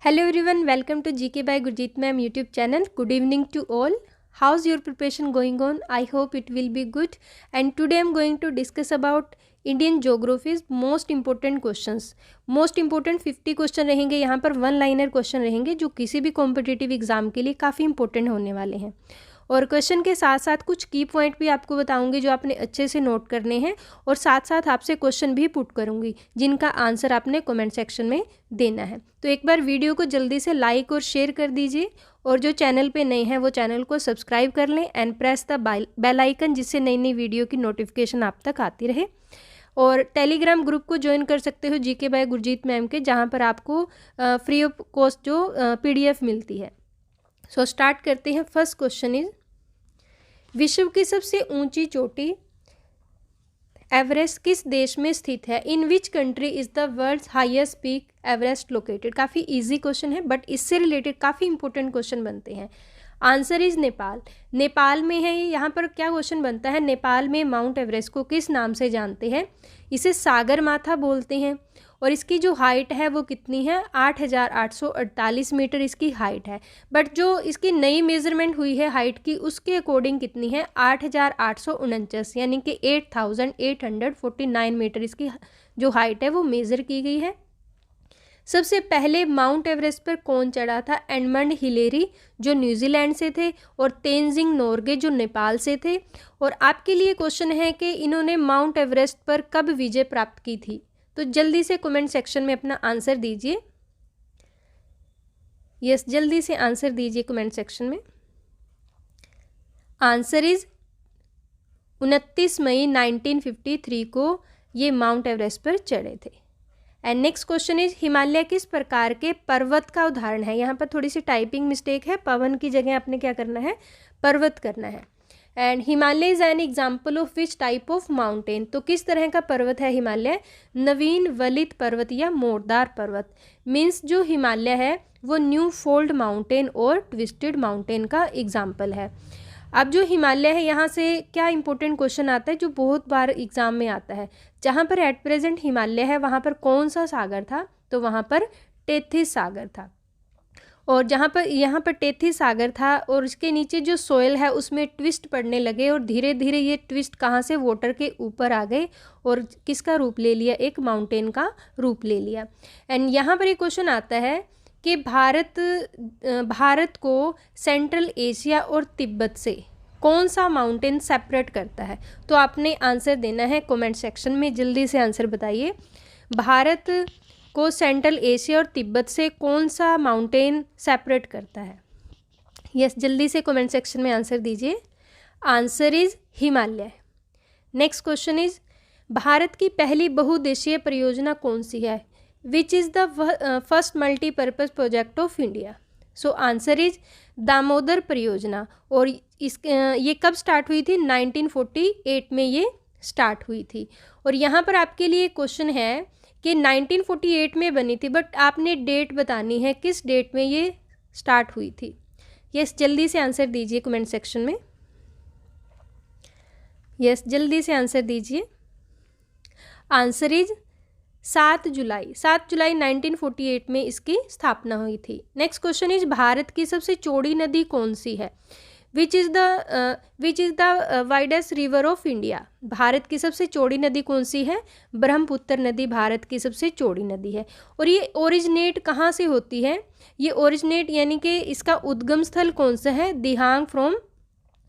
Hello everyone, welcome to GK by Gurjeet Ma'am YouTube channel. Good evening to all. How's your preparation going on? I hope it will be good. And today I'm going to discuss about Indian geography's most important questions. Most important 50 question रहेंगे यहाँ पर, one liner question रहेंगे जो किसी भी competitive exam के लिए काफ़ी इंपॉर्टेंट होने वाले हैं। और क्वेश्चन के साथ साथ कुछ की पॉइंट भी आपको बताऊंगी जो आपने अच्छे से नोट करने हैं, और साथ साथ आपसे क्वेश्चन भी पुट करूंगी जिनका आंसर आपने कमेंट सेक्शन में देना है। तो एक बार वीडियो को जल्दी से लाइक और शेयर कर दीजिए, और जो चैनल पे नए हैं वो चैनल को सब्सक्राइब कर लें and press the bell icon, जिससे नई नई वीडियो की नोटिफिकेशन आप तक आती रहे। और टेलीग्राम ग्रुप को ज्वाइन कर सकते हो जीके बाय गुरजीत मैम के, जहाँ पर आपको फ्री ऑफ कॉस्ट जो PDF मिलती है। सो स्टार्ट करते हैं। फर्स्ट क्वेश्चन इज, विश्व की सबसे ऊंची चोटी एवरेस्ट किस देश में स्थित है? In which country is the world's highest peak Everest located? काफ़ी इजी क्वेश्चन है, बट इससे रिलेटेड काफ़ी इंपॉर्टेंट क्वेश्चन बनते हैं। Answer is Nepal. नेपाल में है ये। यहाँ पर क्या क्वेश्चन बनता है, नेपाल में माउंट एवरेस्ट को किस नाम से जानते हैं? इसे सागर माथा बोलते हैं। और इसकी जो हाइट है वो कितनी है? 8,848 मीटर इसकी हाइट है। बट जो इसकी नई मेजरमेंट हुई है हाइट की, उसके अकॉर्डिंग कितनी है? 8,849, यानी कि 8,849 मीटर इसकी जो हाइट है वो मेज़र की गई है। सबसे पहले माउंट एवरेस्ट पर कौन चढ़ा था? एडमंड हिलेरी जो न्यूजीलैंड से थे, और तेनजिंग नोर्गे जो नेपाल से थे। और आपके लिए क्वेश्चन है कि इन्होंने माउंट एवरेस्ट पर कब विजय प्राप्त की थी? तो जल्दी से कमेंट सेक्शन में अपना आंसर दीजिए। यस, जल्दी से आंसर दीजिए कमेंट सेक्शन में। आंसर इज 29 मई 1953 को ये माउंट एवरेस्ट पर चढ़े थे। And next question is, Himalaya किस प्रकार के पर्वत का उदाहरण है? यहाँ पर थोड़ी सी टाइपिंग मिस्टेक है, पवन की जगह आपने क्या करना है? पर्वत करना है। And Himalaya is an example of which type of mountain? तो किस तरह का पर्वत है हिमालय? नवीन वलित पर्वत या मोरदार पर्वत। मीन्स जो हिमालय है वो न्यू फोल्ड माउंटेन और ट्विस्टेड माउंटेन का एग्जाम्पल है। अब जो हिमालय है, यहाँ से क्या इंपॉर्टेंट क्वेश्चन आता है जो बहुत बार एग्जाम में आता है, जहाँ पर एट प्रेजेंट हिमालय है वहाँ पर कौन सा सागर था? तो वहाँ पर टेथिस सागर था। और यहाँ पर टेथिस सागर था, और उसके नीचे जो सोयल है उसमें ट्विस्ट पड़ने लगे, और धीरे धीरे ये ट्विस्ट कहाँ से? वाटर के ऊपर आ गए, और किसका रूप ले लिया? एक माउंटेन का रूप ले लिया। एंड यहाँ पर एक क्वेश्चन आता है कि भारत को सेंट्रल एशिया और तिब्बत से कौन सा माउंटेन सेपरेट करता है? तो आपने आंसर देना है कमेंट सेक्शन में, जल्दी से आंसर बताइए। भारत को सेंट्रल एशिया और तिब्बत से कौन सा माउंटेन सेपरेट करता है? यस, जल्दी से कमेंट सेक्शन में आंसर दीजिए। Answer is Himalaya. Next question is, Bharat की पहली बहुउद्देशीय परियोजना कौन सी है? Which is the first multipurpose project of India? So answer is Damodar परियोजना। और ये कब स्टार्ट हुई थी? 1948 में ये स्टार्ट हुई थी। और यहाँ पर आपके लिए क्वेश्चन है कि 1948 में बनी थी, बट आपने डेट बतानी है, किस डेट में ये स्टार्ट हुई थी। यस, जल्दी से आंसर दीजिए कमेंट सेक्शन में। यस, जल्दी से आंसर दीजिए। आंसर इज 7 जुलाई 1948 में इसकी स्थापना हुई थी। नेक्स्ट क्वेश्चन इज, भारत की सबसे चौड़ी नदी कौन सी है? Which is the widest river of India? Bharat की सबसे चौड़ी नदी कौन सी है? ब्रह्मपुत्र नदी भारत की सबसे चौड़ी नदी है। और ये ओरिजिनेट कहाँ से होती है? ये ओरिजिनेट यानी कि इसका उद्गम स्थल कौन सा है? दिहांग फ्रॉम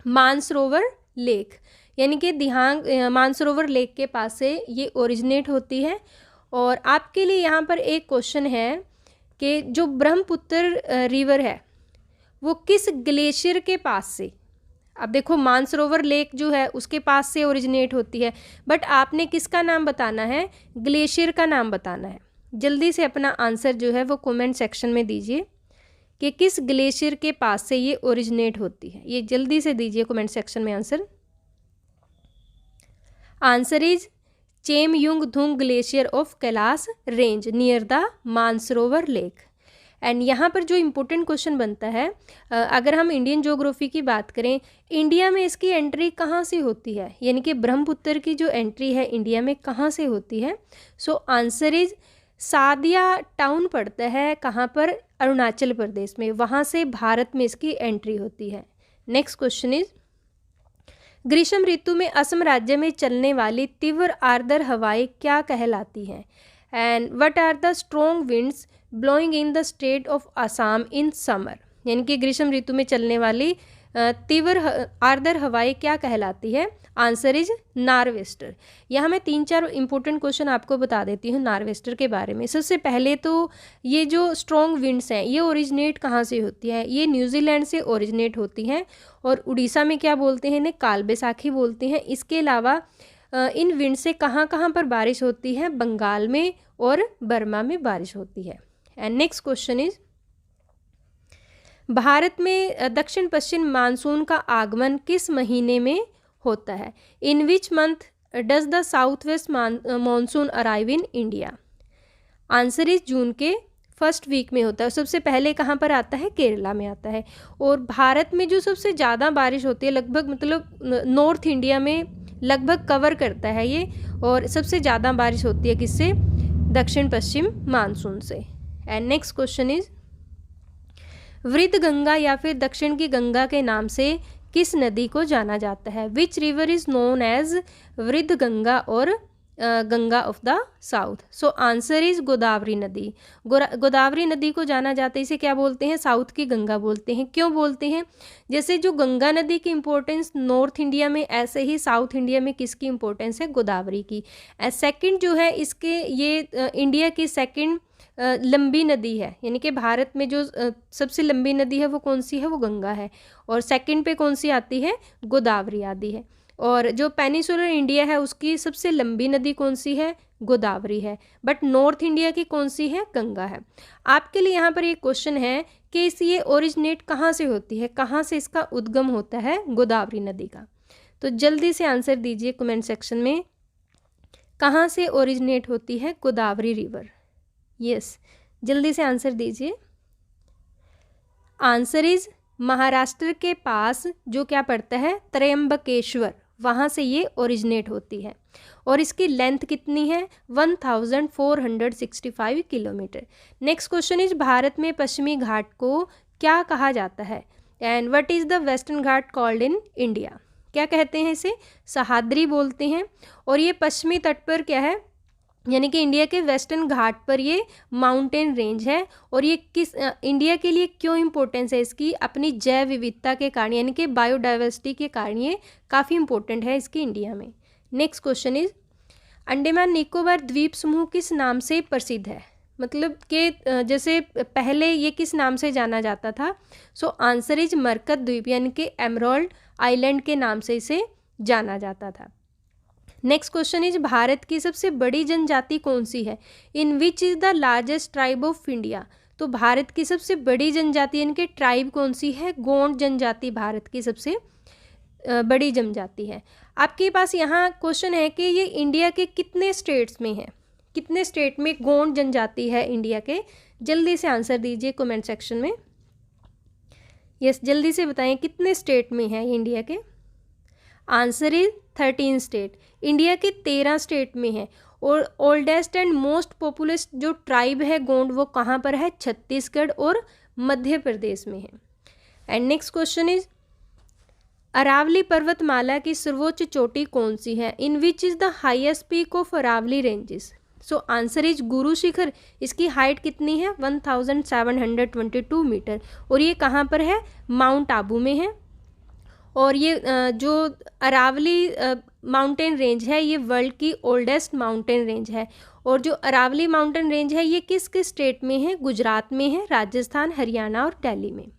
मानसरोवर लेक, यानी कि दिहांग मानसरोवर लेक के पास से ये ओरिजिनेट होती है। और आपके लिए यहाँ पर एक क्वेश्चन है कि जो ब्रह्मपुत्र रिवर है वो किस ग्लेशियर के पास से? अब देखो, मानसरोवर लेक जो है उसके पास से ओरिजिनेट होती है, बट आपने किसका नाम बताना है? ग्लेशियर का नाम बताना है। जल्दी से अपना आंसर जो है वो कमेंट सेक्शन में दीजिए कि किस ग्लेशियर के पास से ये ओरिजिनेट होती है। ये जल्दी से दीजिए कमेंट सेक्शन में answer. Answer is Chemayungdung glacier of Kailash range near the Mansarovar lake. And यहाँ पर जो इम्पोर्टेंट क्वेश्चन बनता है, अगर हम इंडियन ज्योग्राफी की बात करें, इंडिया में इसकी एंट्री कहाँ से होती है? यानी कि ब्रह्मपुत्र की जो एंट्री है इंडिया में कहाँ से होती है? सो आंसर इज सादिया टाउन पड़ता है कहाँ पर, अरुणाचल प्रदेश में, वहाँ से भारत में इसकी एंट्री होती है। नेक्स्ट क्वेश्चन इज, ग्रीष्म ऋतु में असम राज्य में चलने वाली तीव्र आर्द्र हवाएं क्या कहलाती हैं? And what are the strong winds blowing in the state of Assam in summer? यानी कि ग्रीष्म ऋतु में चलने वाली तीव्र आर्द्र हवाएं क्या कहलाती है? Answer is nor'wester. यहाँ मैं 3-4 इंपॉर्टेंट क्वेश्चन आपको बता देती हूँ नॉर्वेस्टर के बारे में। सबसे पहले तो ये जो स्ट्रॉन्ग विंड्स हैं ये ओरिजिनेट कहाँ से होती है? ये न्यूजीलैंड से ओरिजिनेट होती हैं और उड़ीसा में क्या बोलते हैं, इन्हें काल बैसाखी बोलते हैं। इसके अलावा इन विंड से कहाँ कहाँ पर बारिश होती है? बंगाल में और बर्मा में बारिश होती है। And next question is, Bharat में दक्षिण पश्चिम मानसून का आगमन किस महीने में होता है? In which month does the south west monsoon arrive in India? Answer is June के फर्स्ट वीक में होता है। सबसे पहले कहाँ पर आता है? केरला में आता है। और भारत में जो सबसे ज़्यादा बारिश होती है लगभग, मतलब नॉर्थ इंडिया में लगभग कवर करता है ये, और सबसे ज़्यादा बारिश होती है किससे? दक्षिण पश्चिम मानसून से। एंड नेक्स्ट क्वेश्चन इज, वृद्ध गंगा या फिर दक्षिण की गंगा के नाम से किस नदी को जाना जाता है? Which river is known as Vriddha Ganga और Ganga of the south? So answer is Godavari नदी। गोदावरी नदी को जाना जाता है, इसे क्या बोलते हैं? साउथ की गंगा बोलते हैं। क्यों बोलते हैं? जैसे जो गंगा नदी की इंपॉर्टेंस नॉर्थ इंडिया में, ऐसे ही साउथ इंडिया में किसकी इंपॉर्टेंस है? गोदावरी की। सेकंड जो है इसके, ये इंडिया की सेकंड लंबी नदी है, यानी कि भारत में जो सबसे लंबी नदी है वो कौन सी है? वो गंगा है। और सेकंड पे कौन सी आती है? गोदावरी आती है। और जो पेनिसुलर इंडिया है उसकी सबसे लंबी नदी कौन सी है? गोदावरी है। बट नॉर्थ इंडिया की कौन सी है? गंगा है। आपके लिए यहाँ पर एक क्वेश्चन है कि ये ओरिजिनेट कहाँ से होती है, कहाँ से इसका उद्गम होता है गोदावरी नदी का? तो जल्दी से आंसर दीजिए कमेंट सेक्शन में, कहाँ से ओरिजिनेट होती है गोदावरी रिवर? यस, जल्दी से आंसर दीजिए। आंसर इज महाराष्ट्र के पास जो क्या पड़ता है? त्र्यंबकेश्वर, वहाँ से ये ओरिजिनेट होती है। और इसकी लेंथ कितनी है? 1465 kilometre. Next question is, Bharat में पश्चिमी घाट को क्या कहा जाता है? And what is the western Ghat called in India? क्या कहते हैं इसे? सह्याद्री बोलते हैं। और ये पश्चिमी तट पर क्या है? यानी कि इंडिया के वेस्टर्न घाट पर ये माउंटेन रेंज है। और ये किस इंडिया के लिए क्यों इम्पोर्टेंस है इसकी? अपनी जैव विविधता के कारण, यानी कि बायोडाइवर्सिटी के कारण ये काफ़ी इम्पोर्टेंट है इसकी इंडिया में। Next question is, Andaman Nicobar द्वीप समूह किस नाम से प्रसिद्ध है? मतलब कि जैसे पहले ये किस नाम से जाना जाता था? सो आंसर इज मरकत द्वीप, यानी कि एमराल्ड आइलैंड के नाम से इसे जाना जाता था। नेक्स्ट क्वेश्चन इज, भारत की सबसे बड़ी जनजाति कौन सी है? In which is the largest tribe of India? तो भारत की सबसे बड़ी जनजाति यानी कि ट्राइब कौन सी है? गोंड जनजाति भारत की सबसे बड़ी जनजाति है। आपके पास यहाँ क्वेश्चन है कि ये इंडिया के कितने स्टेट्स में है? कितने स्टेट में गोंड जनजाति है इंडिया के? जल्दी से आंसर दीजिए कमेंट सेक्शन में। यस, जल्दी से बताएं कितने स्टेट में है इंडिया के? Answer is 13 state. इंडिया के 13 स्टेट में है। और ओल्डेस्ट एंड मोस्ट पॉपुलस जो ट्राइब है गोंड, वो कहाँ पर है? छत्तीसगढ़ और मध्य प्रदेश में है। And next question is, Aravalli पर्वतमाला की सर्वोच्च चोटी कौन सी है? In which is the highest peak of Aravalli ranges? So answer is Guru Shikhar. इसकी हाइट कितनी है? 1722 मीटर। और ये कहाँ पर है? माउंट आबू में है। और ये जो अरावली माउंटेन रेंज है ये वर्ल्ड की ओल्डेस्ट माउंटेन रेंज है। और जो अरावली माउंटेन रेंज है ये किस किस स्टेट में है? गुजरात में है, राजस्थान, हरियाणा और दिल्ली में।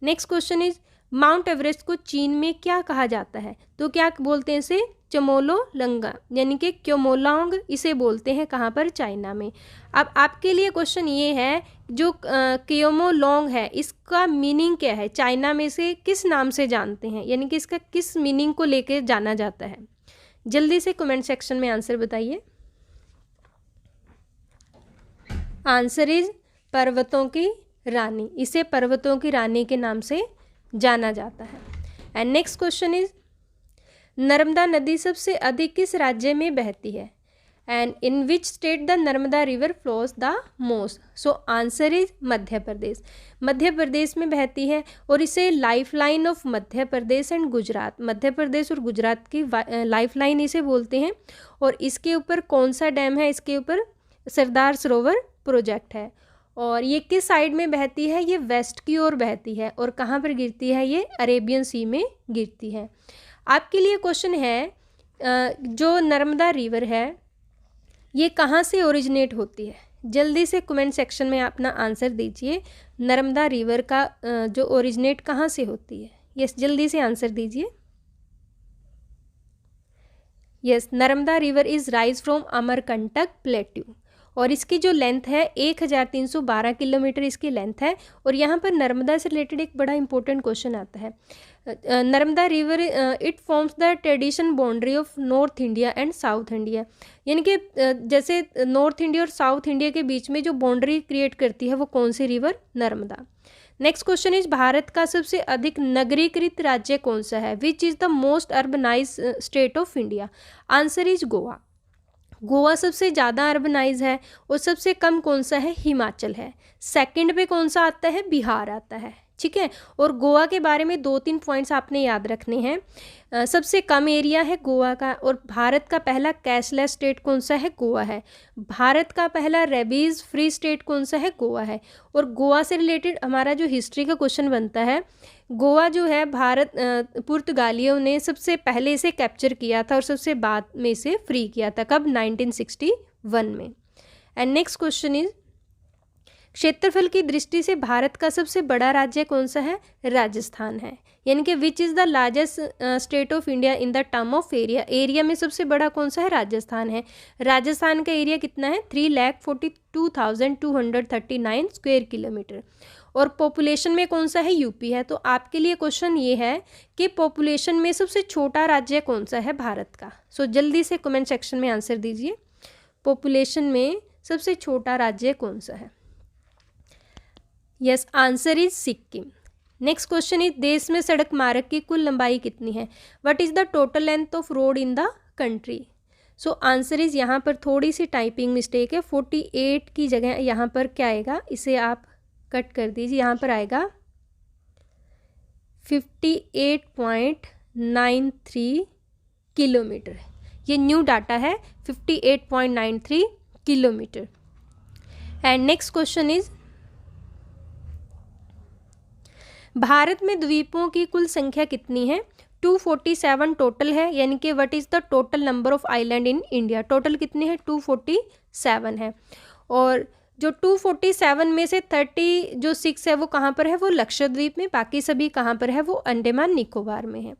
Next question is, mount Everest को चीन में क्या कहा जाता है? तो क्या बोलते हैं इसे? चमोलोलंगा, यानी कि क्योमोलोंग इसे बोलते हैं। कहाँ पर? चाइना में। अब आपके लिए क्वेश्चन ये है, जो क्योमोलोंग है इसका मीनिंग क्या है? चाइना में से किस नाम से जानते हैं, यानी कि इसका किस मीनिंग को लेकर जाना जाता है? जल्दी से कमेंट सेक्शन में आंसर बताइए। आंसर इज पर्वतों की रानी। इसे पर्वतों की रानी के नाम से जाना जाता है। And next question is, Narmada नदी सबसे अधिक किस राज्य में बहती है? And in which state the Narmada river flows the most? So answer is Madhya Pradesh. Madhya Pradesh में बहती है और इसे life line of Madhya Pradesh and Gujarat, Madhya Pradesh और गुजरात की लाइफ लाइन इसे बोलते हैं। और इसके ऊपर कौन सा डैम है? इसके ऊपर सरदार सरोवर प्रोजेक्ट है। और ये किस साइड में बहती है? ये वेस्ट की ओर बहती है। और कहाँ पर गिरती है? ये अरेबियन सी में गिरती है। आपके लिए क्वेश्चन है, जो नर्मदा रिवर है ये कहाँ से ओरिजिनेट होती है? जल्दी से कमेंट सेक्शन में अपना आंसर दीजिए। नर्मदा रिवर का जो ओरिजिनेट कहाँ से होती है? यस, जल्दी से आंसर दीजिए। Yes, Narmada river is rise from Amarkantak plateau और इसकी जो लेंथ है 1312 किलोमीटर इसकी लेंथ है। और यहाँ पर नर्मदा से रिलेटेड एक बड़ा इंपॉर्टेंट क्वेश्चन आता है। Narmada river it forms the tradition boundary of north India and south India, यानी कि जैसे नॉर्थ इंडिया और साउथ इंडिया के बीच में जो बाउंड्री क्रिएट करती है वो कौन सी river? Narmada. Next question is Bharat का सबसे अधिक नगरीकृत राज्य कौन सा है? Which is the most urbanise state of India? Answer is Goa. Goa सबसे ज़्यादा अर्बनाइज है। और सबसे कम कौन सा है? हिमाचल है। सेकंड पे कौन सा आता है? बिहार आता है। ठीक है। और गोवा के बारे में 2-3 पॉइंट्स आपने याद रखने हैं। सबसे कम एरिया है गोवा का। और भारत का पहला कैशलेस स्टेट कौन सा है? गोवा है। भारत का पहला रेबीज़ फ्री स्टेट कौन सा है? गोवा है। और गोवा से रिलेटेड हमारा जो हिस्ट्री का क्वेश्चन बनता है, गोवा जो है भारत पुर्तगालियों ने सबसे पहले इसे कैप्चर किया था और सबसे बाद में इसे फ्री किया था। कब? 1961 में। एंड नेक्स्ट क्वेश्चन इज, क्षेत्रफल की दृष्टि से भारत का सबसे बड़ा राज्य कौन सा है? राजस्थान है। यानी कि विच is the largest state of India in the term of area? Area में सबसे बड़ा कौन सा है? राजस्थान है। राजस्थान का एरिया कितना है? 3,42,239 स्क्वायर किलोमीटर। और पॉपुलेशन में कौन सा है? यूपी है। तो आपके लिए क्वेश्चन ये है कि पॉपुलेशन में सबसे छोटा राज्य कौन सा है भारत का? सो जल्दी से कमेंट सेक्शन में आंसर दीजिए। पॉपुलेशन में सबसे छोटा राज्य कौन सा है? Yes, answer is Sikkim. Next question is, देश में सड़क मार्ग की कुल लंबाई कितनी है? What is the total length of road in the country? So answer is, यहाँ पर थोड़ी सी टाइपिंग मिस्टेक है। 48 की जगह यहाँ पर क्या आएगा? इसे आप कट कर दीजिए। यहाँ पर आएगा 58.93 किलोमीटर। ये न्यू डाटा है, 58.93 kilometre. And next question is, Bharat में द्वीपों की कुल संख्या कितनी है? 247 टोटल है। यानी कि what is the total number of island in India? Total कितने हैं? 247 है। और जो 247 में से 36 है वो कहाँ पर है? वो लक्षद्वीप में। बाकी सभी कहाँ पर है? वो अंडमान निकोबार में है।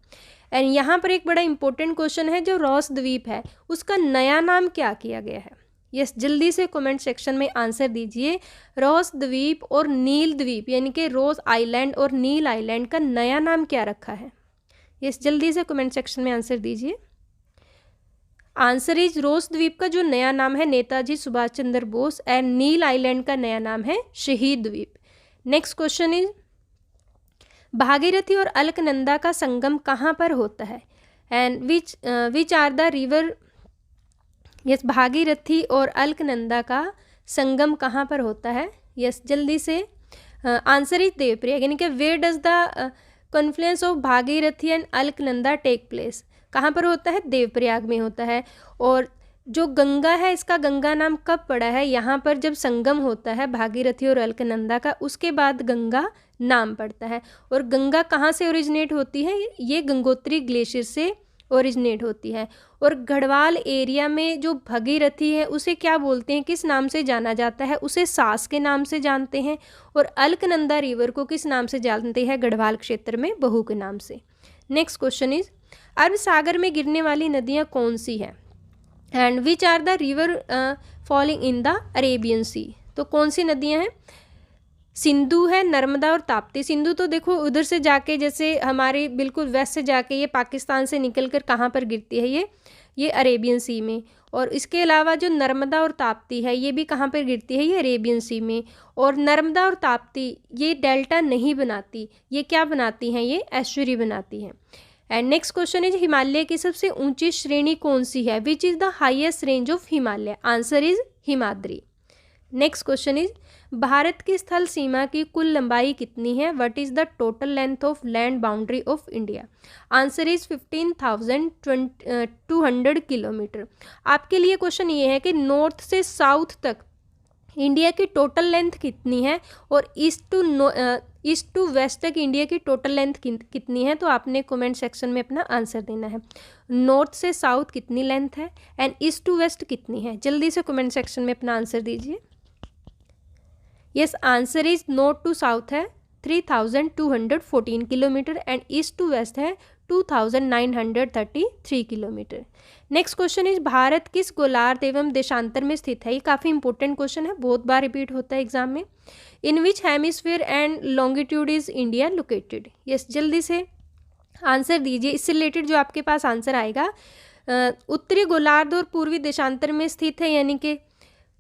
एंड यहाँ पर एक बड़ा इंपॉर्टेंट क्वेश्चन है, जो रॉस द्वीप है उसका नया नाम क्या किया गया है? यस, जल्दी से कमेंट सेक्शन में आंसर दीजिए। रॉस द्वीप और नील द्वीप, यानी कि रोज आइलैंड और नील आइलैंड का नया नाम क्या रखा है? यस, जल्दी से कमेंट सेक्शन में आंसर दीजिए। आंसर इज, रोज द्वीप का जो नया नाम है Netaji Subhash Chandra Bose. And nil island का नया नाम है शहीद द्वीप। नेक्स्ट क्वेश्चन इज, भागीरथी और अलकनंदा का संगम कहाँ पर होता है? And which are the river? Yes, Bhagirathi और अलकनंदा का संगम कहाँ पर होता है? यस, जल्दी से आंसर इज देवप्रयाग। यानी कि where does the confluence of Bhagirathi and Alaknanda take place? कहाँ पर होता है? देवप्रयाग में होता है। और जो गंगा है, इसका गंगा नाम कब पड़ा है? यहाँ पर जब संगम होता है भागीरथी और अलकनंदा का, उसके बाद गंगा नाम पड़ता है। और गंगा कहाँ से ओरिजिनेट होती है? ये गंगोत्री ग्लेशियर से ओरिजिनेट होती है। और गढ़वाल एरिया में जो भगीरथी है उसे क्या बोलते हैं? किस नाम से जाना जाता है? उसे सास के नाम से जानते हैं। और अलकनंदा रिवर को किस नाम से जानते हैं? गढ़वाल क्षेत्र में बहू के नाम से। नेक्स्ट क्वेश्चन इज, अरब सागर में गिरने वाली नदियाँ कौन सी हैं? And which are the river falling in the Arabian sea? तो कौन सी नदियाँ हैं? सिंधु है, नर्मदा और ताप्ती। सिंधु तो देखो उधर से जाके, जैसे हमारे बिल्कुल वेस्ट से जाके ये पाकिस्तान से निकलकर कहाँ पर गिरती है? ये अरेबियन सी में। और इसके अलावा जो नर्मदा और ताप्ती है ये भी कहाँ पर गिरती है? ये अरेबियन सी में। और नर्मदा और ताप्ती ये डेल्टा नहीं बनाती, ये क्या बनाती हैं? ये एस्चुरी बनाती हैं। And next question is Himalaya की सबसे ऊंची श्रेणी कौन सी है? Which is the highest range of Himalaya? Answer is Himadri. Next question is Bharat की स्थल सीमा की कुल लंबाई कितनी है? What is the total length of land boundary of India? Answer is 15,200 kilometre. आपके लिए क्वेश्चन ये है कि नॉर्थ से साउथ तक इंडिया की टोटल लेंथ कितनी है और ईस्ट टू वेस्ट तक इंडिया की टोटल लेंथ कितनी है? तो आपने कमेंट सेक्शन में अपना आंसर देना है। नॉर्थ से साउथ कितनी लेंथ है एंड ईस्ट टू वेस्ट कितनी है? जल्दी से कमेंट सेक्शन में अपना आंसर दीजिए। Yes, answer is north to south है 3,214 kilometre and east to west है 2,933 kilometre. Next question is Bharat किस गोलार्ध एवं देशांतर में स्थित है? ये काफ़ी इंपॉर्टेंट क्वेश्चन है, बहुत बार रिपीट होता है एग्जाम में। In which hemisphere and longitude is India located? Yes, जल्दी से आंसर दीजिए। इससे रिलेटेड जो आपके पास आंसर आएगा, उत्तरी गोलार्ध और पूर्वी देशांतर में स्थित है, यानी कि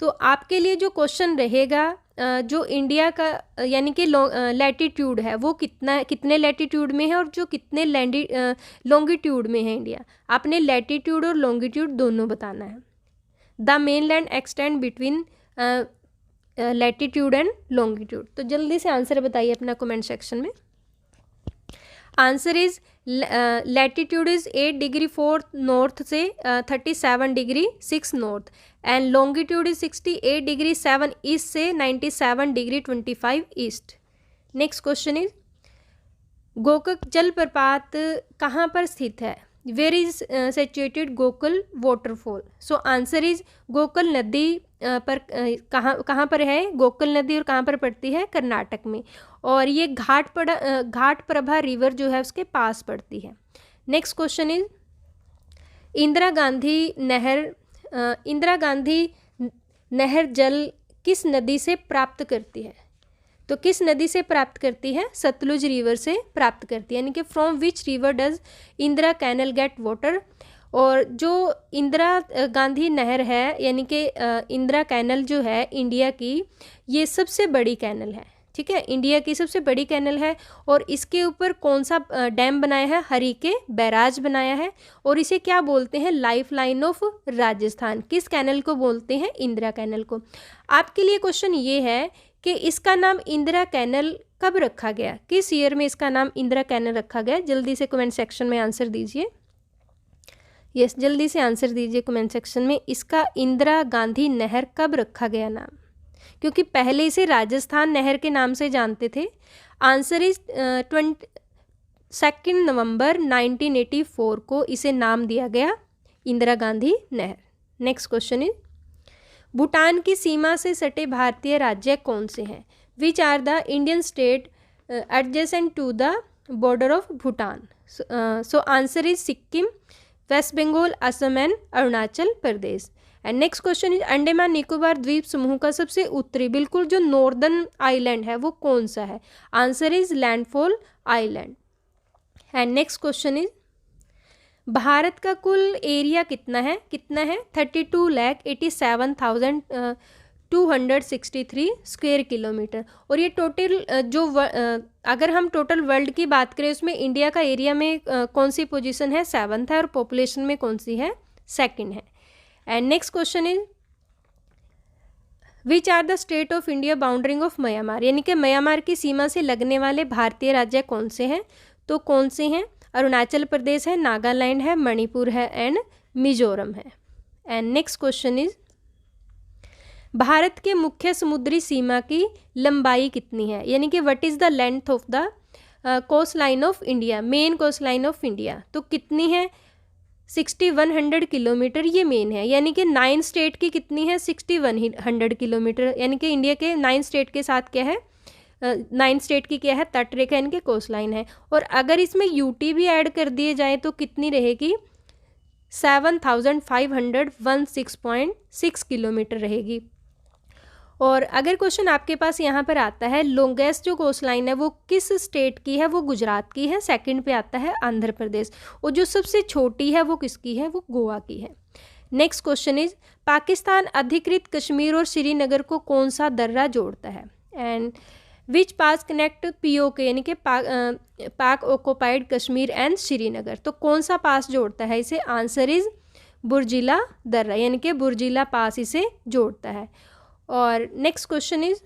तो आपके लिए जो क्वेश्चन रहेगा जो इंडिया का यानी कि लैटीट्यूड है वो कितने लैटीट्यूड में है और जो कितने लॉन्गिट्यूड में है इंडिया, आपने लैटीट्यूड और लॉन्गिट्यूड दोनों बताना है। The mainland extend between latitude and longitude. तो जल्दी से आंसर बताइए अपना कमेंट सेक्शन में। Answer is latitude is 8 degree 4 north से 37 degree 6 north and longitude is 68 degree 7 east से 97 degree 25 east. Next question is Gokak जलप्रपात कहाँ पर स्थित है? Where is situated Gokul waterfall? So answer is Gokul नदी पर कहाँ पर है? गोकुल नदी और कहाँ पर पड़ती है? कर्नाटक में। और ये घाट प्रभा रिवर जो है उसके पास पड़ती है। Next question is Indira Gandhi नहर जल किस नदी से प्राप्त करती है? तो किस नदी से प्राप्त करती है? सतलुज रिवर से प्राप्त करती है, यानी कि from which river does Indira canal get water? और जो इंदिरा गांधी नहर है यानी कि इंदिरा कैनल जो है इंडिया की, ये सबसे बड़ी कैनल है, ठीक है, इंडिया की सबसे बड़ी कैनल है। और इसके ऊपर कौन सा डैम बनाया है? हरिके बैराज बनाया है। और इसे क्या बोलते हैं? Life line of Rajasthan. किस कैनल को बोलते हैं? इंदिरा कैनल को। आपके लिए क्वेश्चन ये है कि इसका नाम इंदिरा कैनल कब रखा गया? किस ईयर में इसका नाम इंदिरा कैनल रखा गया? जल्दी से कमेंट सेक्शन में आंसर दीजिए। यस, जल्दी से आंसर दीजिए कमेंट सेक्शन में। इसका इंदिरा गांधी नहर कब रखा गया नाम? क्योंकि पहले इसे राजस्थान नहर के नाम से जानते थे। आंसर इज 22 नवंबर 1984 को इसे नाम दिया गया इंदिरा गांधी नहर। नेक्स्ट क्वेश्चन इज भूटान की सीमा से सटे भारतीय राज्य कौन से हैं? Which are the Indian state adjacent to the border of Bhutan? So answer is Sikkim, West Bengal, Assam and Arunachal Pradesh. And next question is Andaman Nicobar द्वीप समूह का सबसे उत्तरी बिल्कुल जो नॉर्दर्न आइलैंड है वो कौन सा है? Answer is landfall island. And next question is Bharat का कुल एरिया कितना है? 32,87,263 स्क्वायर किलोमीटर। और ये टोटल जो अगर हम टोटल वर्ल्ड की बात करें उसमें इंडिया का एरिया में कौन सी पोजीशन है? 7th है। और पॉपुलेशन में कौन सी है? 2nd है। And next question is which are the state of India bounding of Myanmar? यानी कि म्यांमार की सीमा से लगने वाले भारतीय राज्य कौन से हैं? तो कौन से हैं? अरुणाचल प्रदेश है, नागालैंड है, मणिपुर है एंड मिजोरम है। And next question is Bharat के मुख्य समुद्री सीमा की लंबाई कितनी है? यानी कि what is the length of the coast line of India, main coast line of India? तो कितनी है? 6100 किलोमीटर ये मेन है। यानी कि 9 स्टेट की कितनी है? 6100 किलोमीटर। यानी कि इंडिया के 9 स्टेट के साथ क्या है? 9 स्टेट की क्या है? तटरेखा, इनके कोस्ट लाइन है। और अगर इसमें यूटी भी ऐड कर दिए जाए तो कितनी रहेगी? 7516.6 किलोमीटर रहेगी। और अगर क्वेश्चन आपके पास यहाँ पर आता है लॉन्गेस्ट जो कोस्ट लाइन है वो किस स्टेट की है? वो गुजरात की है। 2nd पे आता है आंध्र प्रदेश। और जो सबसे छोटी है वो किसकी है? वो गोवा की है। नेक्स्ट क्वेश्चन इज पाकिस्तान अधिकृत कश्मीर और श्रीनगर को कौन सा दर्रा जोड़ता है? And which pass connect POK यानी कि पाक ऑक्युपाइड कश्मीर एंड श्रीनगर, तो कौन सा पास जोड़ता है इसे? आंसर इज बुर्जिला दर्रा, यानी कि बुर्जिला पास इसे जोड़ता है। और नेक्स्ट क्वेश्चन इज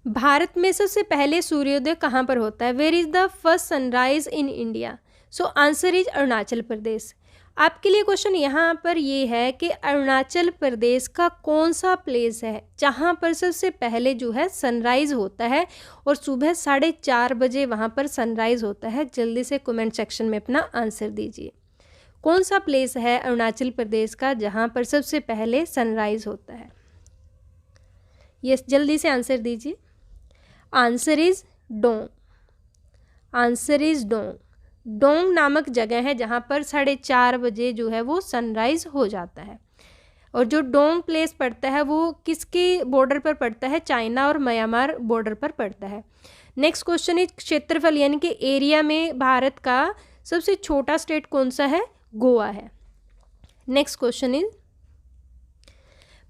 भारत में सबसे पहले सूर्योदय कहाँ पर होता है? Where is the first sunrise in India? So answer is Arunachal Pradesh. आपके लिए क्वेश्चन यहाँ पर ये है कि अरुणाचल प्रदेश का कौन सा प्लेस है जहाँ पर सबसे पहले जो है सनराइज़ होता है और सुबह 4:30 बजे वहाँ पर सनराइज़ होता है। जल्दी से कमेंट सेक्शन में अपना आंसर दीजिए। कौन सा प्लेस है अरुणाचल प्रदेश का जहाँ पर सबसे पहले सनराइज़ होता है? यस, जल्दी से आंसर दीजिए। Answer is Dong. Answer is Dong. Dong नामक जगह है जहाँ पर 4:30 बजे जो है वो सनराइज़ हो जाता है। और जो डोंग प्लेस पड़ता है वो किसके बॉर्डर पर पड़ता है? चाइना और म्यांमार बॉर्डर पर पड़ता है। नेक्स्ट क्वेश्चन इज क्षेत्रफल यानी कि एरिया में भारत का सबसे छोटा स्टेट कौन सा है? गोवा है। नेक्स्ट क्वेश्चन इज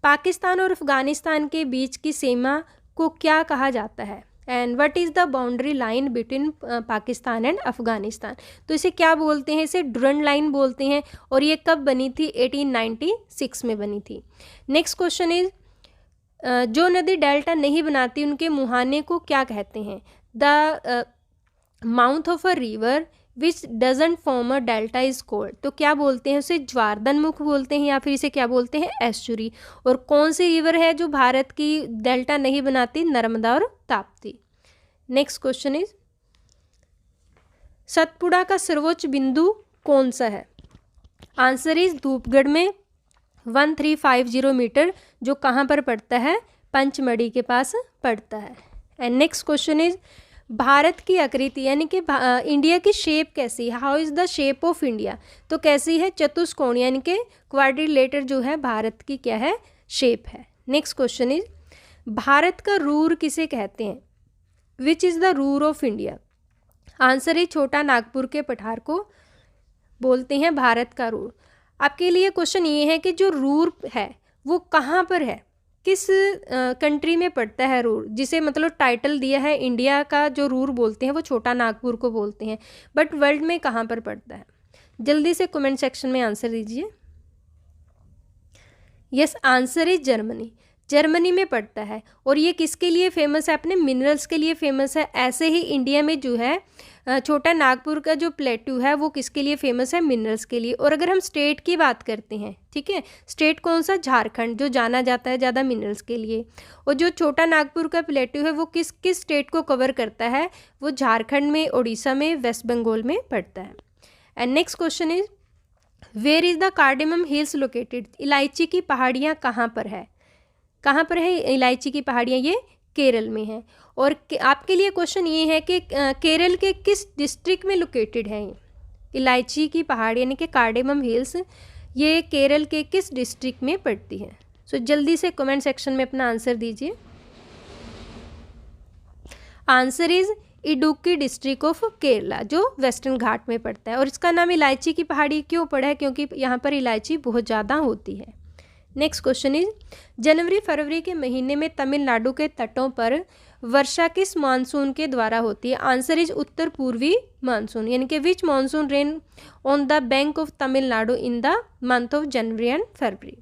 पाकिस्तान और अफगानिस्तान के बीच की सीमा को क्या कहा जाता है? And what is the boundary line between Pakistan and Afghanistan? तो इसे क्या बोलते हैं? इसे डुरंड लाइन बोलते हैं। और ये कब बनी थी? 1896 में बनी थी। नेक्स्ट क्वेश्चन इज जो नदी डेल्टा नहीं बनाती उनके मुहाने को क्या कहते हैं? The mouth of a river which doesn't form a delta is called, तो क्या बोलते हैं उसे? ज्वारदन मुख बोलते हैं या फिर इसे क्या बोलते हैं? एस्चुरी। और कौन सी रिवर है जो भारत की डेल्टा नहीं बनाती? नर्मदा और Tapti. Next question is Satpura का सर्वोच्च बिंदु कौन सा है? आंसर इज धूपगढ़ में 1350 मीटर, जो कहाँ पर पड़ता है? पंचमढ़ी के पास पड़ता है। And next question is Bharat की आकृति यानी कि इंडिया की शेप कैसी है? How is the shape of India? तो कैसी है? चतुष्कोण यानी कि क्वाड्रिलेटर जो है भारत की क्या है? शेप है। नेक्स्ट क्वेश्चन इज भारत का रूर किसे कहते हैं? विच is the Ruhr of India? Answer is छोटा नागपुर के पठार को बोलते हैं भारत का रूर। आपके लिए क्वेश्चन ये है कि जो रूर है वो कहाँ पर है? किस कंट्री में पड़ता है रूर, जिसे मतलब टाइटल दिया है इंडिया का? जो रूर बोलते हैं वो छोटा नागपुर को बोलते हैं, बट वर्ल्ड में कहाँ पर पड़ता है? जल्दी से कमेंट सेक्शन में आंसर दीजिए। Yes, answer is Germany. Germany में पड़ता है। और ये किसके लिए फेमस है? अपने मिनरल्स के लिए फेमस है। ऐसे ही इंडिया में जो है छोटा नागपुर का जो प्लेट्यू है वो किसके लिए फेमस है? मिनरल्स के लिए। और अगर हम स्टेट की बात करते हैं, ठीक है, स्टेट कौन सा? झारखंड, जो जाना जाता है ज़्यादा मिनरल्स के लिए। और जो छोटा नागपुर का प्लेट्यू है वो किस किस स्टेट को कवर करता है? वो झारखंड में, उड़ीसा में, वेस्ट बंगाल में पड़ता है। And next question is where is the cardamom hills located? इलायची की पहाड़ियाँ कहाँ पर है? कहाँ पर है इलायची की पहाड़ियाँ? ये केरल में है। और आपके लिए क्वेश्चन ये है कि केरल के किस डिस्ट्रिक्ट में लोकेटेड है इलायची की पहाड़ी यानी कि कार्डेमम हिल्स? ये केरल के किस डिस्ट्रिक्ट में पड़ती है? सो जल्दी से कमेंट सेक्शन में अपना आंसर दीजिए। Answer is Idukki district of Kerala, जो वेस्टर्न घाट में पड़ता है। और इसका नाम इलायची की पहाड़ी क्यों पड़ा है? क्योंकि यहाँ पर इलायची बहुत ज़्यादा होती है। नेक्स्ट क्वेश्चन इज जनवरी फरवरी के महीने में तमिलनाडु के तटों पर वर्षा किस मानसून के द्वारा होती है? आंसर इज उत्तर पूर्वी मानसून, यानी कि which monsoon rain on the bank of Tamil Nadu in the month of January and February.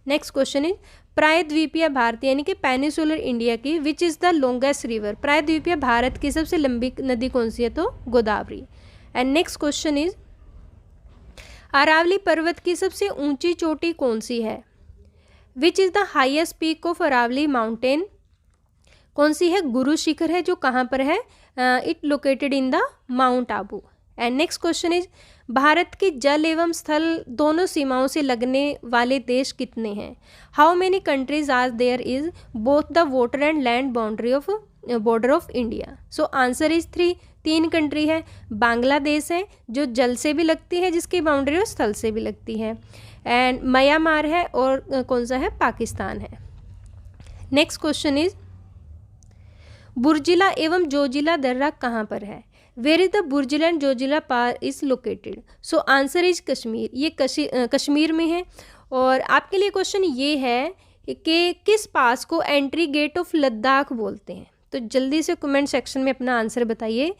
Next question is प्रायद्वीपीय भारत यानी कि पेनिसुलर इंडिया की which is the longest river? प्रायद्वीपीय भारत की सबसे लंबी नदी कौन सी है? तो Godavari. And next question is Aravali पर्वत की सबसे ऊंची चोटी कौन सी है? Which is the highest peak of Aravali mountain? कौन सी है? गुरु शिखर है, जो कहाँ पर है? It located in the mount Abu. And next question is Bharat की जल एवं स्थल दोनों सीमाओं से लगने वाले देश कितने हैं? How many countries are there is both the water and land boundary of border of India? So answer is 3, 3 country है। बांग्लादेश है जो जल से भी लगती है, जिसकी बाउंड्री और स्थल से भी लगती है। एंड म्यांमार है, और कौन सा है? पाकिस्तान है। नेक्स्ट क्वेश्चन इज बुर्जिला एवं जोजिला दर्रा कहाँ पर है? Where is the Burzil and Zojila pass is located? So answer is Kashmir. ये कश्मीर में है। और आपके लिए क्वेश्चन ये है कि किस पास को एंट्री गेट ऑफ लद्दाख बोलते हैं? तो जल्दी से कमेंट सेक्शन में अपना आंसर बताइए,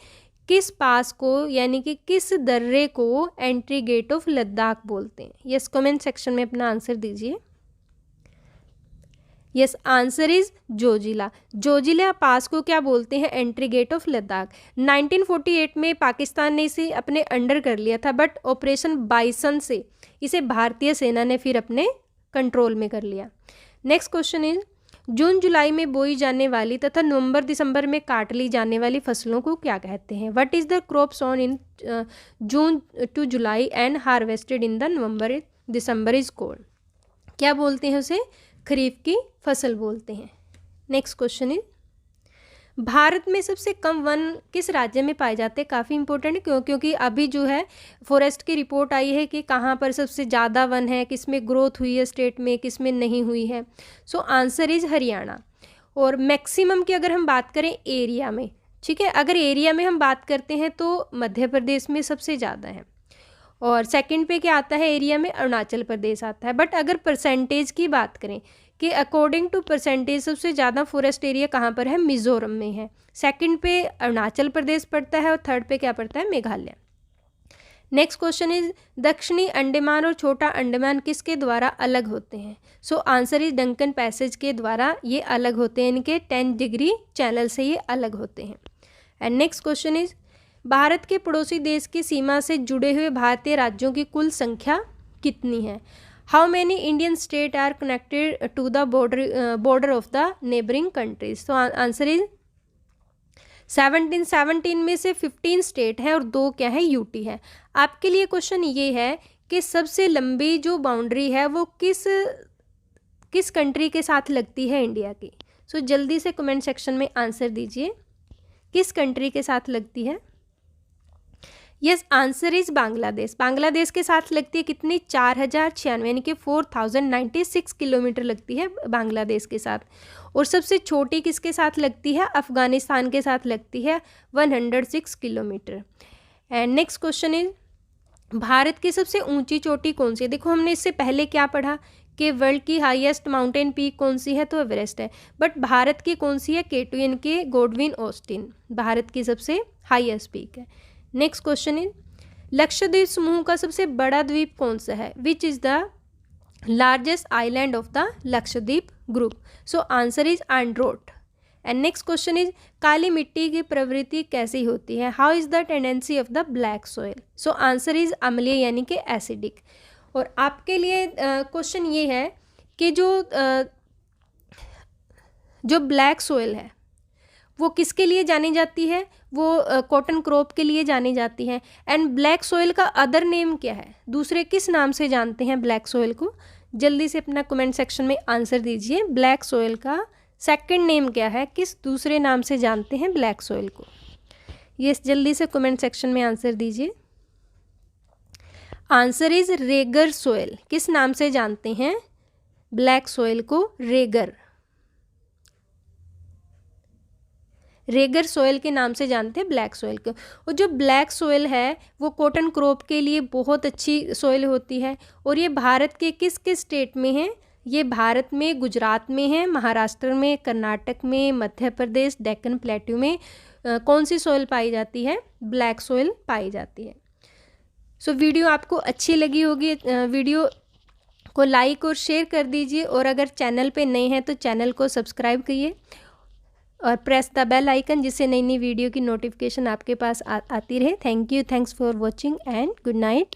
किस पास को यानी कि किस दर्रे को एंट्री गेट ऑफ लद्दाख बोलते हैं? यस, कमेंट सेक्शन में अपना आंसर दीजिए। Yes, answer is Zojila. Zojila pass को क्या बोलते हैं? Entry gate of Ladakh. 1948 में पाकिस्तान ने इसे अपने अंडर कर लिया था, बट ऑपरेशन बाइसन से इसे भारतीय सेना ने फिर अपने कंट्रोल में कर लिया। नेक्स्ट क्वेश्चन इज, जून जुलाई में बोई जाने वाली तथा नवंबर दिसंबर में काट ली जाने वाली फसलों को क्या कहते हैं? What is the crop sown in June to July and harvested in the November December is called? क्या बोलते हैं उसे? खरीफ की फसल बोलते हैं। नेक्स्ट क्वेश्चन इज, भारत में सबसे कम वन किस राज्य में पाए जाते हैं? काफ़ी इंपॉर्टेंट है क्योंकि अभी जो है फॉरेस्ट की रिपोर्ट आई है कि कहाँ पर सबसे ज़्यादा वन है, किस में ग्रोथ हुई है स्टेट में, किस में नहीं हुई है। सो आंसर इज हरियाणा। और मैक्सिमम की अगर हम बात करें एरिया में, ठीक है, अगर एरिया में हम बात करते हैं तो मध्य प्रदेश में सबसे ज़्यादा है, और सेकंड पे क्या आता है एरिया में? अरुणाचल प्रदेश आता है। बट अगर परसेंटेज की बात करें कि अकॉर्डिंग टू परसेंटेज सबसे ज़्यादा फॉरेस्ट एरिया कहाँ पर है? मिज़ोरम में है। सेकंड पे अरुणाचल प्रदेश पड़ता है और थर्ड पे क्या पड़ता है? मेघालय। नेक्स्ट क्वेश्चन इज, दक्षिणी अंडमान और छोटा अंडमान किसके द्वारा अलग होते हैं? सो आंसर इज डंकन पैसेज के द्वारा ये अलग होते हैं, इनके 10 डिग्री चैनल से ये अलग होते हैं। And next question is, Bharat के पड़ोसी देश की सीमा से जुड़े हुए भारतीय राज्यों की कुल संख्या कितनी है? How many Indian state are connected to the border of the neighbouring countries? तो आंसर इज 17 में से 15 स्टेट हैं और 2 क्या है? यूटी है। आपके लिए क्वेश्चन ये है कि सबसे लंबी जो बाउंड्री है वो किस कंट्री के साथ लगती है इंडिया की? सो जल्दी से कमेंट सेक्शन में आंसर दीजिए, किस कंट्री के साथ लगती है? Yes, answer is Bangladesh. Bangladesh के साथ लगती है कितनी? 4096 यानी कि 4096 किलोमीटर लगती है बांग्लादेश के साथ। और सबसे छोटी किसके साथ लगती है? अफगानिस्तान के साथ लगती है 106 kilometre. And next question is, Bharat की सबसे ऊंची चोटी कौन सी है? देखो हमने इससे पहले क्या पढ़ा कि वर्ल्ड की हाईएस्ट माउंटेन पीक कौन सी है? तो एवरेस्ट है। बट भारत की कौन सी है? K2 यानी कि गोडविन ऑस्टिन भारत की सबसे हाईएस्ट पीक है। नेक्स्ट क्वेश्चन इज, लक्षद्वीप समूह का सबसे बड़ा द्वीप कौन सा है? Which is the largest island of the Lakshadweep group? So answer is Androth. And next question is, काली मिट्टी की प्रवृत्ति कैसी होती है? How is the tendency of the black soil? So answer is अम्लीय यानी कि एसिडिक। और आपके लिए क्वेश्चन ये है कि जो ब्लैक सॉइल है वो किसके लिए जानी जाती है? वो कॉटन क्रॉप के लिए जानी जाती है। एंड ब्लैक सॉइल का अदर नेम क्या है? दूसरे किस नाम से जानते हैं ब्लैक सॉइल को? जल्दी से अपना कमेंट सेक्शन में आंसर दीजिए, ब्लैक सॉइल का सेकंड नेम क्या है? किस दूसरे नाम से जानते हैं ब्लैक सॉइल को? ये जल्दी से कमेंट सेक्शन में आंसर दीजिए। Answer is Regar soil. किस नाम से जानते हैं ब्लैक सॉइल को? रेगर सॉइल के नाम से जानते हैं ब्लैक सॉइल को। और जो ब्लैक सॉइल है वो कॉटन क्रॉप के लिए बहुत अच्छी सॉइल होती है। और ये भारत के किस किस स्टेट में है? ये भारत में गुजरात में है, महाराष्ट्र में, कर्नाटक में, मध्य प्रदेश, डेक्कन प्लेट्यू में कौन सी सॉइल पाई जाती है? ब्लैक सॉइल पाई जाती है। सो वीडियो आपको अच्छी लगी होगी, वीडियो को लाइक और शेयर कर दीजिए। और अगर चैनल पे नए हैं तो चैनल को सब्सक्राइब करिए और प्रेस द बेल आइकन, जिससे नई नई वीडियो की नोटिफिकेशन आपके पास आती रहे। Thank you, thanks for watching and good night.